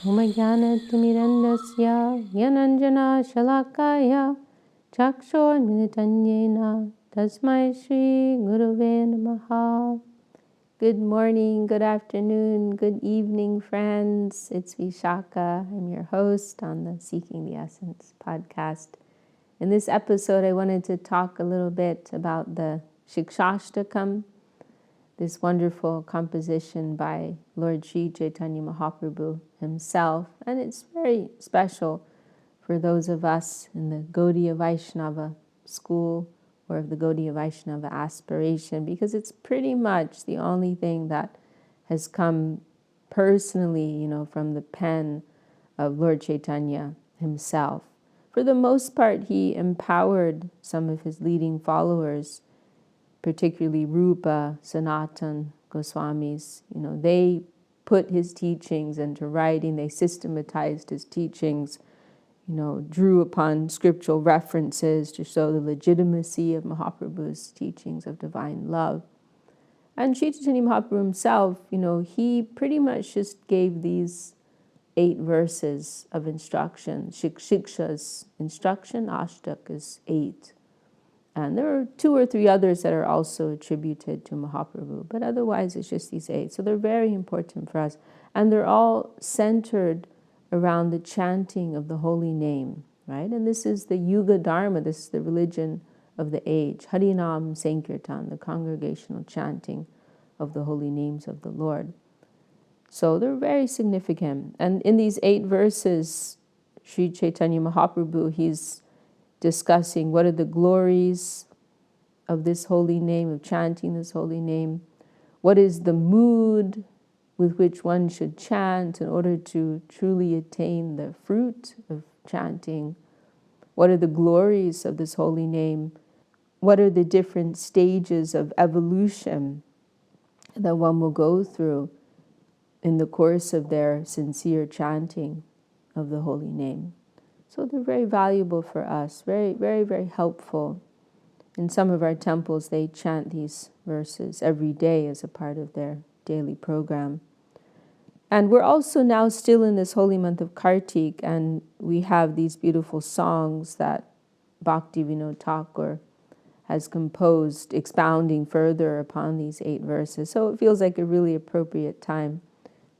Dhumajnana-timirandasya Yananjana Shalakaya Chakshormilitanyena Tasmai Shri Guruve Namaha. Good morning, good afternoon, good evening, friends. It's Vishaka. I'm your host on the Seeking the Essence podcast. In this episode, I wanted to talk a little bit about the Siksastakam, this wonderful composition by Lord Sri Chaitanya Mahaprabhu himself. And it's very special for those of us in the Gaudiya Vaishnava school or of the Gaudiya Vaishnava aspiration, because it's pretty much the only thing that has come personally, from the pen of Lord Chaitanya himself. For the most part, he empowered some of his leading followers, particularly Rupa, Sanatan, Goswamis. They put his teachings into writing, they systematized his teachings, drew upon scriptural references to show the legitimacy of Mahaprabhu's teachings of divine love. And Sri Chaitanya Mahaprabhu himself, he pretty much just gave these 8 verses of instruction. Shiksha's instruction, Ashtak, is 8. And there are 2 or 3 others that are also attributed to Mahaprabhu, but otherwise it's just these 8. So they're very important for us. And they're all centered around the chanting of the holy name, right? And this is the Yuga Dharma, this is the religion of the age. Harinam Sankirtan, the congregational chanting of the holy names of the Lord. So they're very significant. And in these 8 verses, Sri Chaitanya Mahaprabhu, he's discussing what are the glories of this holy name, of chanting this holy name. What is the mood with which one should chant in order to truly attain the fruit of chanting? What are the glories of this holy name? What are the different stages of evolution that one will go through in the course of their sincere chanting of the holy name? So they're very valuable for us, very, very, very helpful. In some of our temples, they chant these verses every day as a part of their daily program. And we're also now still in this holy month of Kartik, and we have these beautiful songs that Bhaktivinoda Thakur has composed, expounding further upon these 8 verses. So it feels like a really appropriate time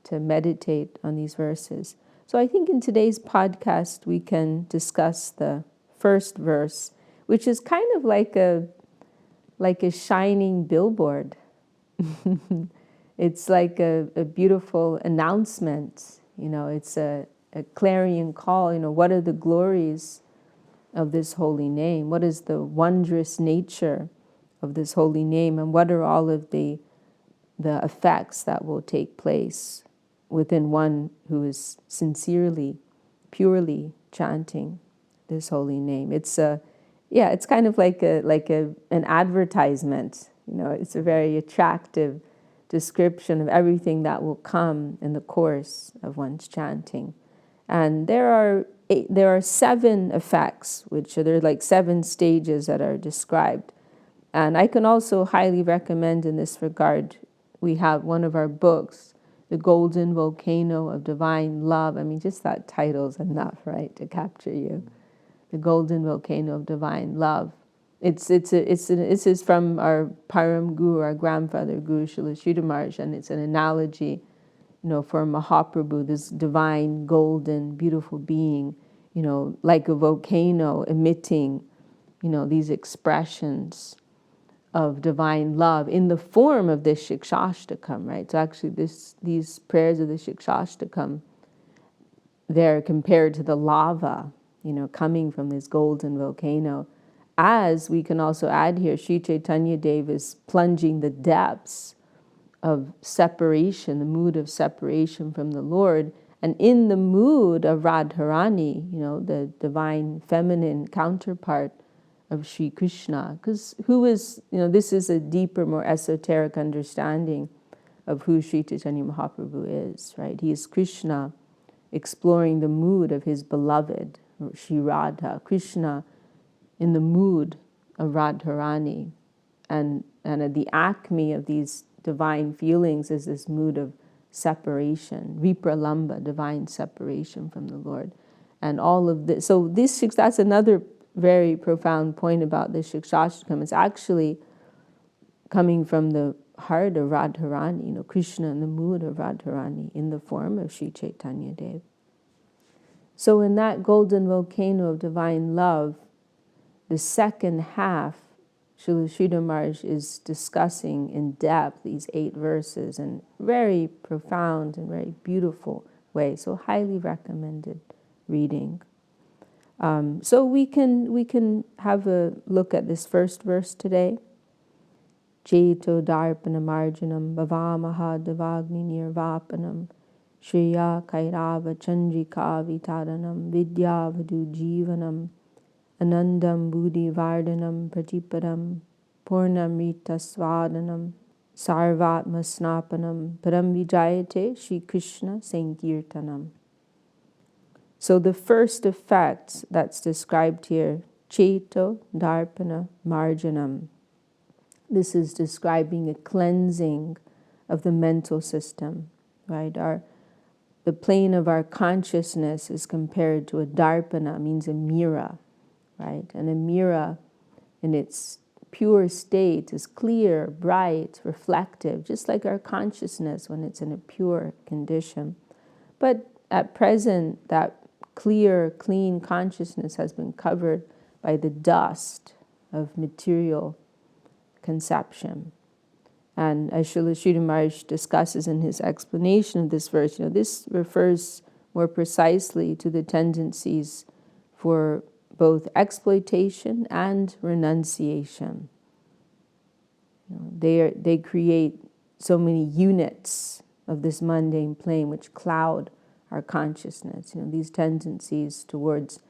to meditate on these verses. So I think in today's podcast, we can discuss the first verse, which is kind of like a shining billboard. It's like a beautiful announcement. It's a clarion call. What are the glories of this holy name? What is the wondrous nature of this holy name? And what are all of the effects that will take place within one who is sincerely, purely chanting this holy name? It's kind of like an advertisement. It's a very attractive description of everything that will come in the course of one's chanting. And there are 7 effects, there are like 7 stages that are described. And I can also highly recommend in this regard, we have one of our books, The Golden Volcano of Divine Love. I mean, just that title's enough, right, to capture you. The Golden Volcano of Divine Love. This is from our Param Guru, our grandfather Guru Srila Sridhar Maharaj, and it's an analogy, for Mahaprabhu, this divine, golden, beautiful being, like a volcano emitting, these expressions of divine love in the form of this Siksastakam, right? So actually these prayers of the Siksastakam, they're compared to the lava, coming from this golden volcano. As we can also add here, Sri Chaitanya Dev is plunging the depths of separation, the mood of separation from the Lord, and in the mood of Radharani, the divine feminine counterpart of Sri Krishna, because this is a deeper, more esoteric understanding of who Sri Chaitanya Mahaprabhu is, right? He is Krishna exploring the mood of his beloved, Sri Radha, Krishna in the mood of Radharani. And at the acme of these divine feelings is this mood of separation, vipralamba, divine separation from the Lord. And all of this, so that's another very profound point about the Siksastakam. It's actually coming from the heart of Radharani, Krishna in the mood of Radharani in the form of Sri Chaitanya Dev. So in that golden volcano of divine love, the second half, Srila Sridhar Maharaj is discussing in depth these 8 verses in very profound and very beautiful way. So highly recommended reading. So we can have a look at this first verse today. Cheto darpana marjanam bhavamaha devagni nirvapanam shriya kairava chandrika vitaranam vidyavadu jivanam anandam buddhi vardhanam pratipadam purnamrita swadanam sarvatma snapanam param vijayate Shri Krishna sankirtanam. So the first effect that's described here, Cheto darpana marjanam. This is describing a cleansing of the mental system, right? The plane of our consciousness is compared to a darpana, means a mirror, right? And a mirror in its pure state is clear, bright, reflective, just like our consciousness when it's in a pure condition. But at present, that clear, clean consciousness has been covered by the dust of material conception. And as Srila Sridhar Maharaj discusses in his explanation of this verse, this refers more precisely to the tendencies for both exploitation and renunciation. They create so many units of this mundane plane which cloud our consciousness. These tendencies towards,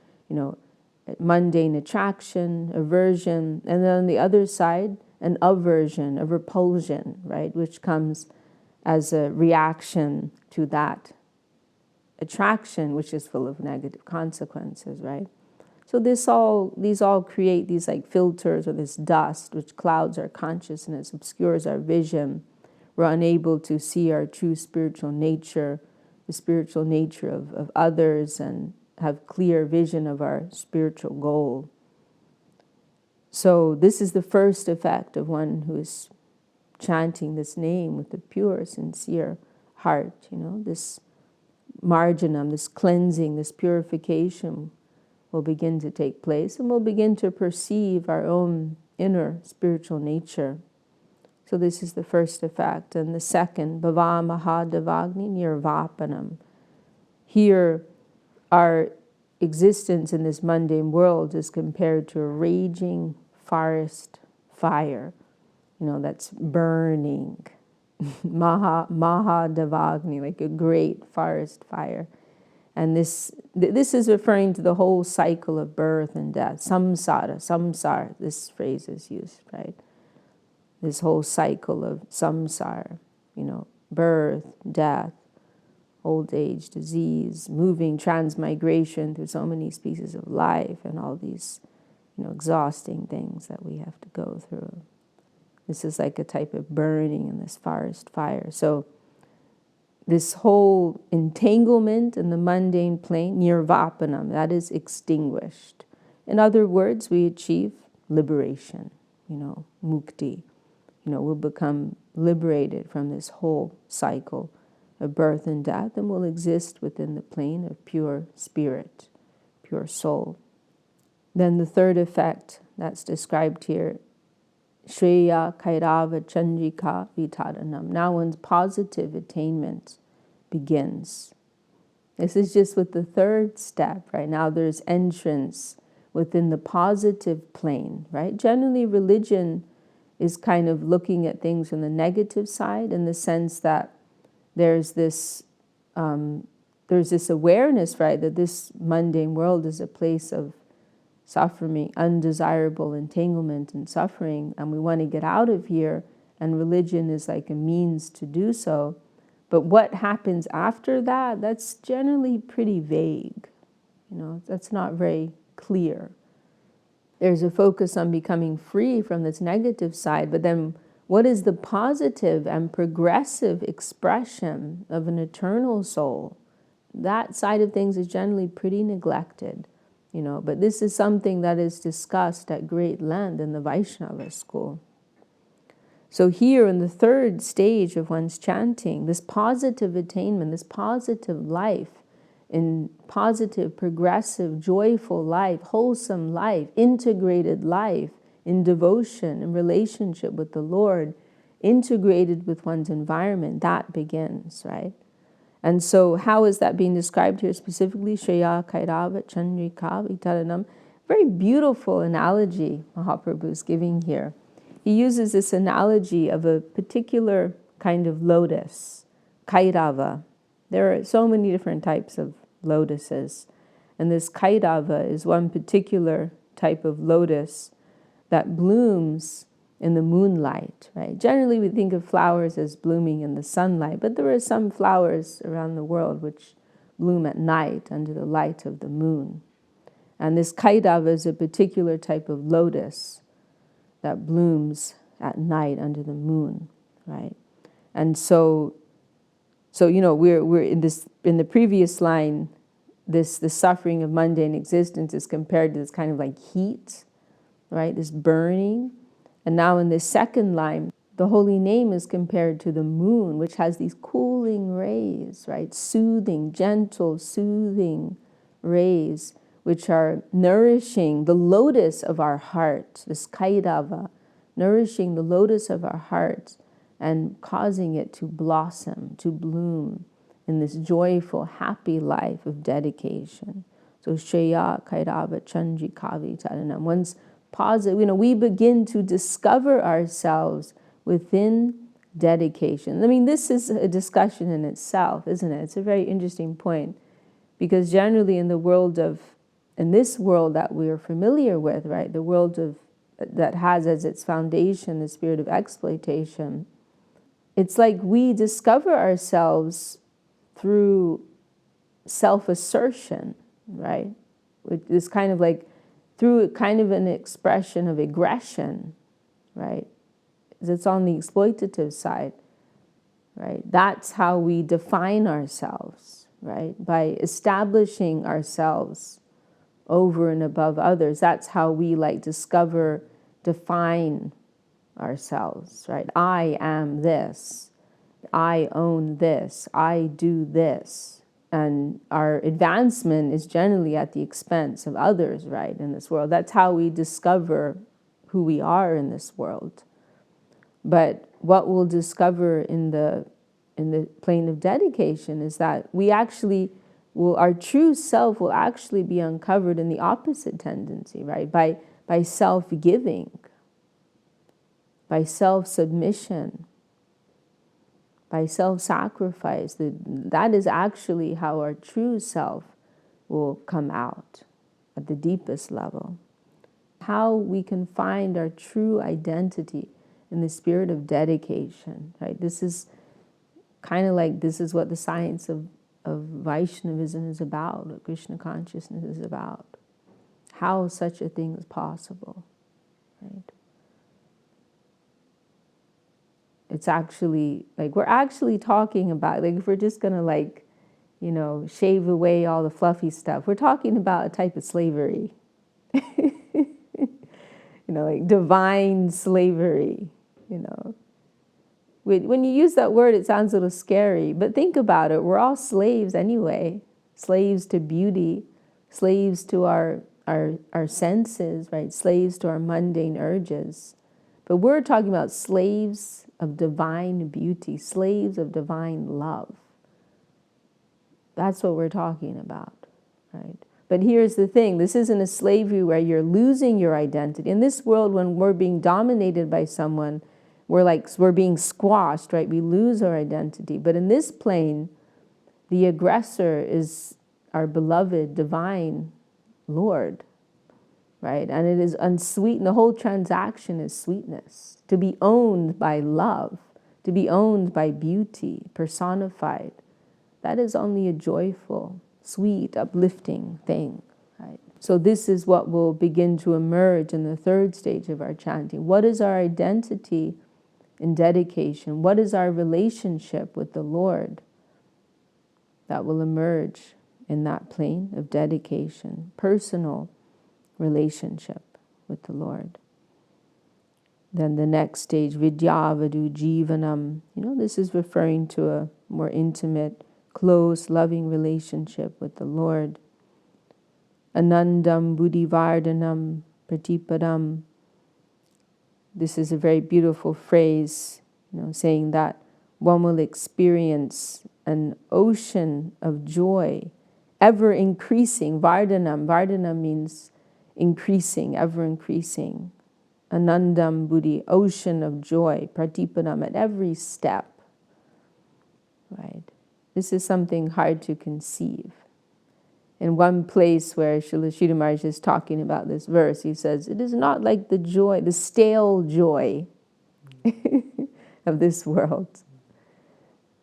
mundane attraction, aversion, and then on the other side, an aversion, a repulsion, right, which comes as a reaction to that attraction, which is full of negative consequences, right? So these all create these like filters or this dust which clouds our consciousness, obscures our vision. We're unable to see our true spiritual nature, the spiritual nature of others, and have clear vision of our spiritual goal. So this is the first effect of one who is chanting this name with a pure, sincere heart, this marjanam, this cleansing, this purification will begin to take place, and we'll begin to perceive our own inner spiritual nature. So this is the first effect. And the second, bhava mahadavagni nirvapanam. Here, our existence in this mundane world is compared to a raging forest fire, that's burning. Mahadavagni, like a great forest fire. And this is referring to the whole cycle of birth and death. Samsara, this phrase is used, right? This whole cycle of samsara, birth, death, old age, disease, moving, transmigration through so many species of life and all these, exhausting things that we have to go through. This is like a type of burning in this forest fire. So this whole entanglement in the mundane plane, nirvapanam, that is extinguished. In other words, we achieve liberation, mukti. We'll become liberated from this whole cycle of birth and death, and will exist within the plane of pure spirit, pure soul. Then the third effect that's described here, Shreya Kairava Chandrika Vitaranam. Now one's positive attainment begins. This is just with the third step, right? Now there's entrance within the positive plane, right? Generally, religion is kind of looking at things from the negative side, in the sense that there's this awareness, right, that this mundane world is a place of suffering, undesirable entanglement and suffering, and we want to get out of here, and religion is like a means to do so. But what happens after that, that's generally pretty vague. That's not very clear. There's a focus on becoming free from this negative side, but then What is the positive and progressive expression of an eternal soul? That side of things is generally pretty neglected, but this is something that is discussed at great length in the Vaishnava school. So here in the third stage of one's chanting, this positive attainment, this positive life, in positive, progressive, joyful life, wholesome life, integrated life, in devotion, in relationship with the Lord, integrated with one's environment, that begins, right? And so how is that being described here specifically? Shreya Kairava Chandrika Vitaranam. Very beautiful analogy Mahaprabhu is giving here. He uses this analogy of a particular kind of lotus, Kairava. There are so many different types of lotuses. And this Kairava is one particular type of lotus that blooms in the moonlight, right? Generally, we think of flowers as blooming in the sunlight, but there are some flowers around the world which bloom at night under the light of the moon. And this Kairava is a particular type of lotus that blooms at night under the moon, right? And so we're in the previous line, the suffering of mundane existence is compared to this kind of like heat, right? This burning. And now in this second line, the holy name is compared to the moon, which has these cooling rays, right? Soothing, gentle, soothing rays, which are nourishing the lotus of our heart, this Kairava, nourishing the lotus of our heart and causing it to blossom, to bloom in this joyful, happy life of dedication. So Shreya Kairava Chandri Kavi Taranam. Once positive, we begin to discover ourselves within dedication. I mean, this is a discussion in itself, isn't it? It's a very interesting point, because generally in this world that we are familiar with, right, the world that has as its foundation the spirit of exploitation, it's like we discover ourselves through self-assertion, right? It's kind of like through kind of an expression of aggression, right? It's on the exploitative side, right? That's how we define ourselves, right? By establishing ourselves over and above others. That's how we define ourselves, right? I am this. I own this. I do this. And our advancement is generally at the expense of others, right, in this world. That's how we discover who we are in this world. But what we'll discover in the plane of dedication is that our true self will actually be uncovered in the opposite tendency, right? By self-giving, by self-submission, by self-sacrifice. That is actually how our true self will come out at the deepest level. How we can find our true identity in the spirit of dedication, right? This is kind of like, this is what the science of Vaishnavism is about, what Krishna consciousness is about. How such a thing is possible, right? It's actually, we're actually talking about, if we're just going to shave away all the fluffy stuff, we're talking about a type of slavery. Divine slavery, When you use that word, it sounds a little scary, but think about it. We're all slaves anyway. Slaves to beauty, slaves to our senses, right? Slaves to our mundane urges. But we're talking about slaves of divine beauty, slaves of divine love. That's what we're talking about, right? But here's the thing. This isn't a slavery where you're losing your identity. In this world, when we're being dominated by someone, we're being squashed, right? We lose our identity. But in this plane, the aggressor is our beloved divine Lord, right? And it is unsweetened. The whole transaction is sweetness. To be owned by love, to be owned by beauty, personified. That is only a joyful, sweet, uplifting thing, right? So this is what will begin to emerge in the third stage of our chanting. What is our identity in dedication. What is our relationship with the Lord? That will emerge in that plane of dedication, personal relationship with the Lord. Then the next stage, vidyavadu jivanam. This is referring to a more intimate, close, loving relationship with the Lord. Anandam buddhivardhanam pratipadam. This is a very beautiful phrase, saying that one will experience an ocean of joy, ever increasing. Vardhanam means increasing, ever increasing. Anandam buddhi, ocean of joy, pratipadam, at every step. Right? This is something hard to conceive. In one place where Srila Sridhar Maharaj is talking about this verse, he says, it is not like the joy, the stale joy of this world.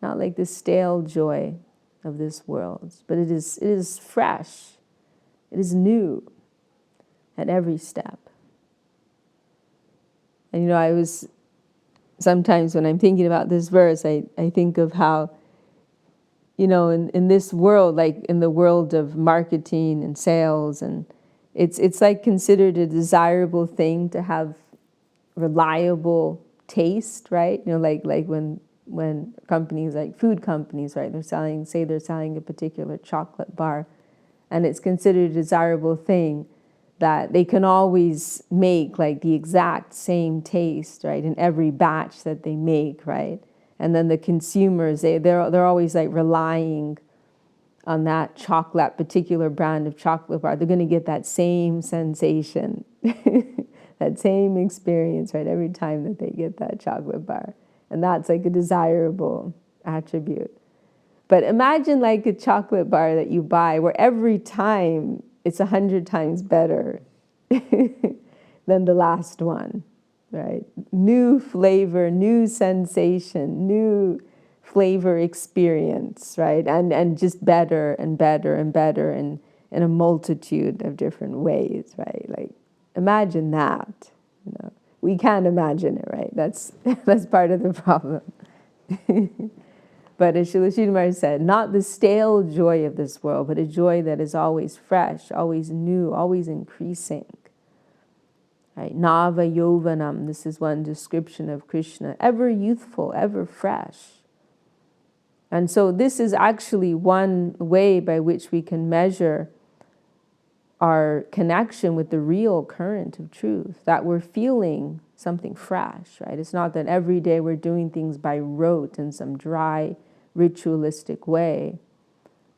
Not like the stale joy of this world, but it is fresh. It is new at every step. And I was, sometimes when I'm thinking about this verse, I think of how, in this world, like in the world of marketing and sales, and it's like considered a desirable thing to have reliable taste, right? Like when companies, like food companies, right, they're selling a particular chocolate bar, and it's considered a desirable thing that they can always make like the exact same taste, right, in every batch that they make, right? And then the consumers, they're always like relying on that particular brand of chocolate bar. They're going to get that same sensation, that same experience, right, every time that they get that chocolate bar. And that's like a desirable attribute. But imagine like a chocolate bar that you buy where every time it's 100 times better than the last one, right? New flavor, new sensation, new flavor experience, right? And just better and better and better in a multitude of different ways, right? Like, imagine that. We can't imagine it, right? That's part of the problem. But as Srila Sridhar Maharaj said, not the stale joy of this world, but a joy that is always fresh, always new, always increasing. Right? Nava Yovanam, this is one description of Krishna, ever youthful, ever fresh. And so this is actually one way by which we can measure our connection with the real current of truth, that we're feeling something fresh, right? It's not that every day we're doing things by rote in some dry, ritualistic way,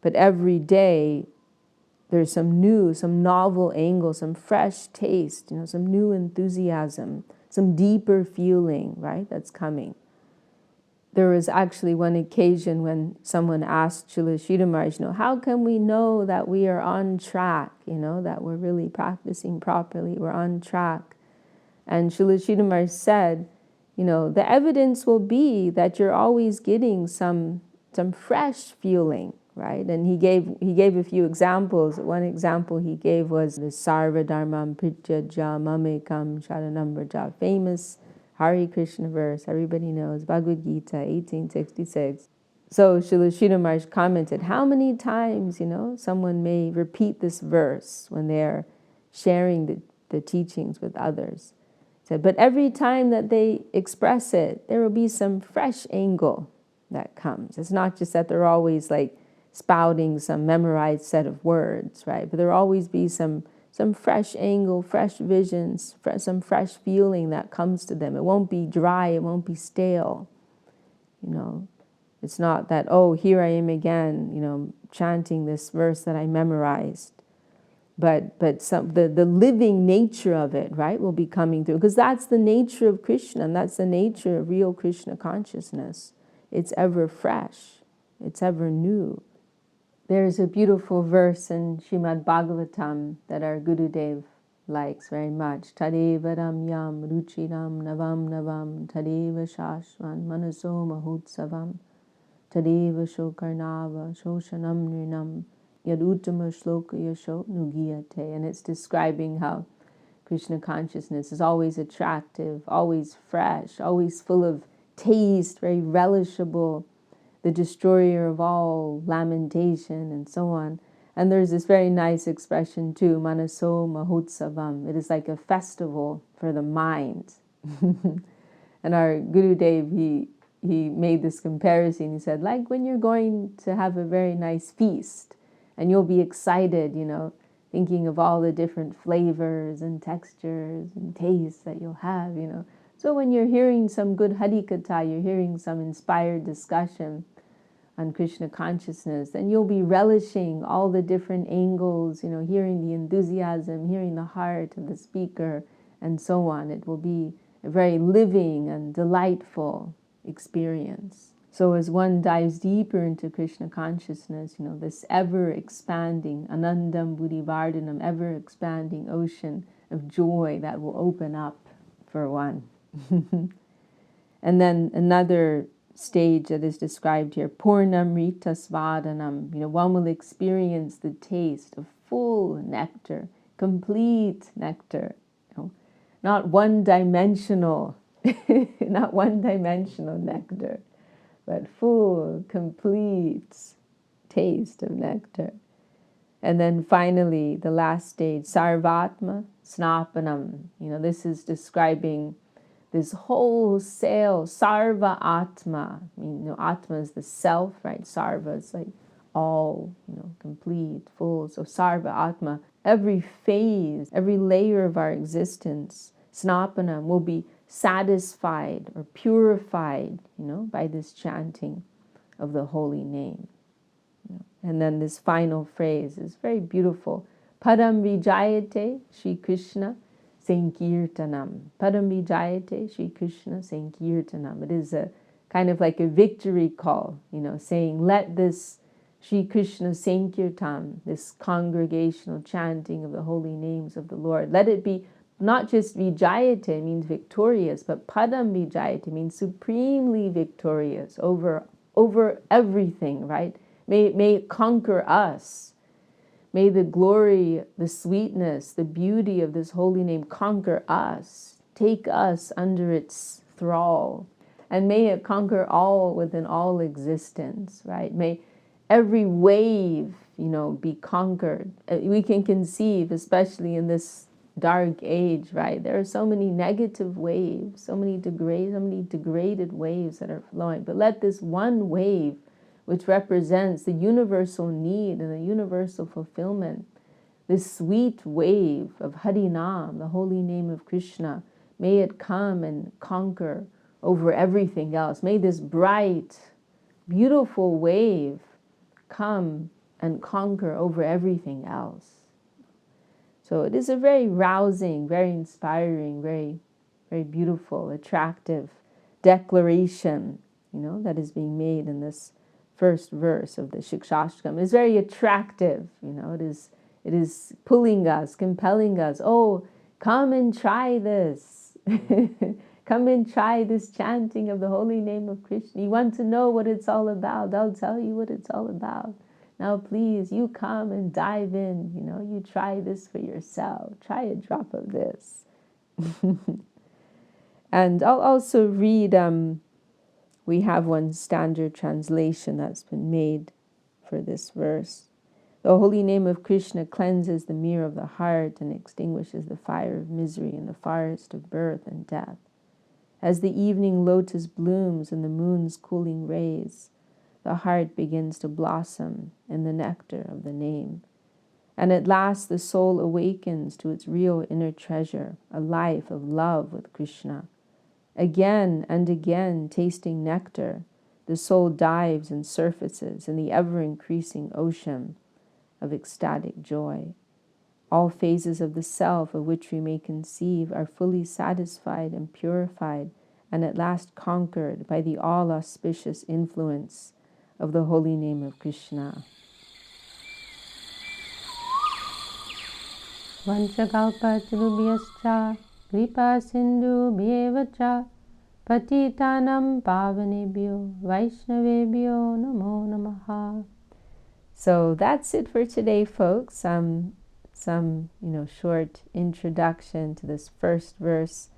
but every day there's some new, some novel angle, some fresh taste, some new enthusiasm, some deeper feeling, right, that's coming. There was actually one occasion when someone asked Srila Sridhar Maharaj, how can we know that we are on track, that we're really practicing properly, we're on track? And Srila Sridhar Maharaj said, the evidence will be that you're always getting some fresh feeling, right? And he gave a few examples. One example he gave was the Sarva Dharmam Prityaja Mamekam Sharanam Vraja, famous Hare Krishna verse, everybody knows, Bhagavad Gita, 1866. So Srila Sridhar Maharaj commented, how many times, someone may repeat this verse when they're sharing the teachings with others. Said, but every time that they express it, there will be some fresh angle that comes. It's not just that they're always like spouting some memorized set of words, right? But there'll always be some fresh angle, fresh visions, some fresh feeling that comes to them. It won't be dry, it won't be stale. It's not that, oh, here I am again, chanting this verse that I memorized. But the living nature of it, right, will be coming through. Because that's the nature of Krishna, and that's the nature of real Krishna consciousness. It's ever fresh. It's ever new. There's a beautiful verse in Srimad Bhagavatam that our Gurudev likes very much. Tadeva ramyam ruchiram navam tadeva shashvan manaso mahutsavam tadeva shokarnava shoshanam nrinam yad uttama shloka yasho nugiyate. And it's describing how Krishna consciousness is always attractive, always fresh, always full of taste, very relishable, the destroyer of all lamentation and so on. And there's this very nice expression too, Manaso Mahotsavam. It is like a festival for the mind. And our Gurudev, he made this comparison. He said, like when you're going to have a very nice feast and you'll be excited, thinking of all the different flavors and textures and tastes that you'll have, So when you're hearing some good Harikatha, you're hearing some inspired discussion on Krishna consciousness, then you'll be relishing all the different angles, hearing the enthusiasm, hearing the heart of the speaker, and so on. It will be a very living and delightful experience. So as one dives deeper into Krishna consciousness, this ever-expanding, anandam buddhivardhanam, ever-expanding ocean of joy that will open up for one. And then another stage that is described here, purnamrita svadanam, one will experience the taste of full nectar, complete nectar, not one-dimensional, not one-dimensional nectar, but full, complete taste of nectar. And then finally, the last stage, sarvatma snapanam. This is describing this wholesale sarva atma. Atma is the self, right? Sarva is like all, complete, full. So sarva atma, every phase, every layer of our existence, snapanam, will be satisfied or purified, by this chanting of the holy name. And then this final phrase is very beautiful. Padam vijayate Shri Krishna Sankirtanam. Padam vijayate Shri Krishna Sankirtanam. It is a kind of like a victory call, saying, let this Shri Krishna Sankirtan, this congregational chanting of the holy names of the Lord, let it be not just vijayate, means victorious, but padam vijayate means supremely victorious over everything, right? May it conquer us. May the glory, the sweetness, the beauty of this holy name conquer us, take us under its thrall, and may it conquer all within all existence, right? May every wave, be conquered. We can conceive, especially in this dark age, right? There are so many negative waves, so many degraded waves that are flowing. But let this one wave, which represents the universal need and the universal fulfillment, this sweet wave of Harinam, the holy name of Krishna, may it come and conquer over everything else. May this bright, beautiful wave come and conquer over everything else. So it is a very rousing, very inspiring, very, very beautiful, attractive declaration, that is being made in this first verse of the Siksastakam. It's very attractive, it is pulling us, compelling us. Oh, come and try this. Come and try this chanting of the holy name of Krishna. You want to know what it's all about? I'll tell you what it's all about. Now, please, you come and dive in. You try this for yourself. Try a drop of this. And I'll also read, we have one standard translation that's been made for this verse. The holy name of Krishna cleanses the mirror of the heart and extinguishes the fire of misery in the forest of birth and death. As the evening lotus blooms in the moon's cooling rays, the heart begins to blossom in the nectar of the name. And at last the soul awakens to its real inner treasure, a life of love with Krishna. Again and again, tasting nectar, the soul dives and surfaces in the ever-increasing ocean of ecstatic joy. All phases of the self of which we may conceive are fully satisfied and purified, and at last conquered by the all-auspicious influence of the holy name of Krishna. Vanchakalpatarubhyascha kripa sindhu bhyevacha patitanam pavanebhyo vaishnavebhyo namo namaha. So that's it for today, folks. some, short introduction to this first verse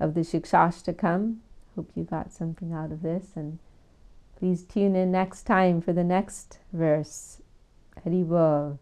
of the Siksastakam. Hope you got something out of this, and please tune in next time for the next verse. Hari Bol.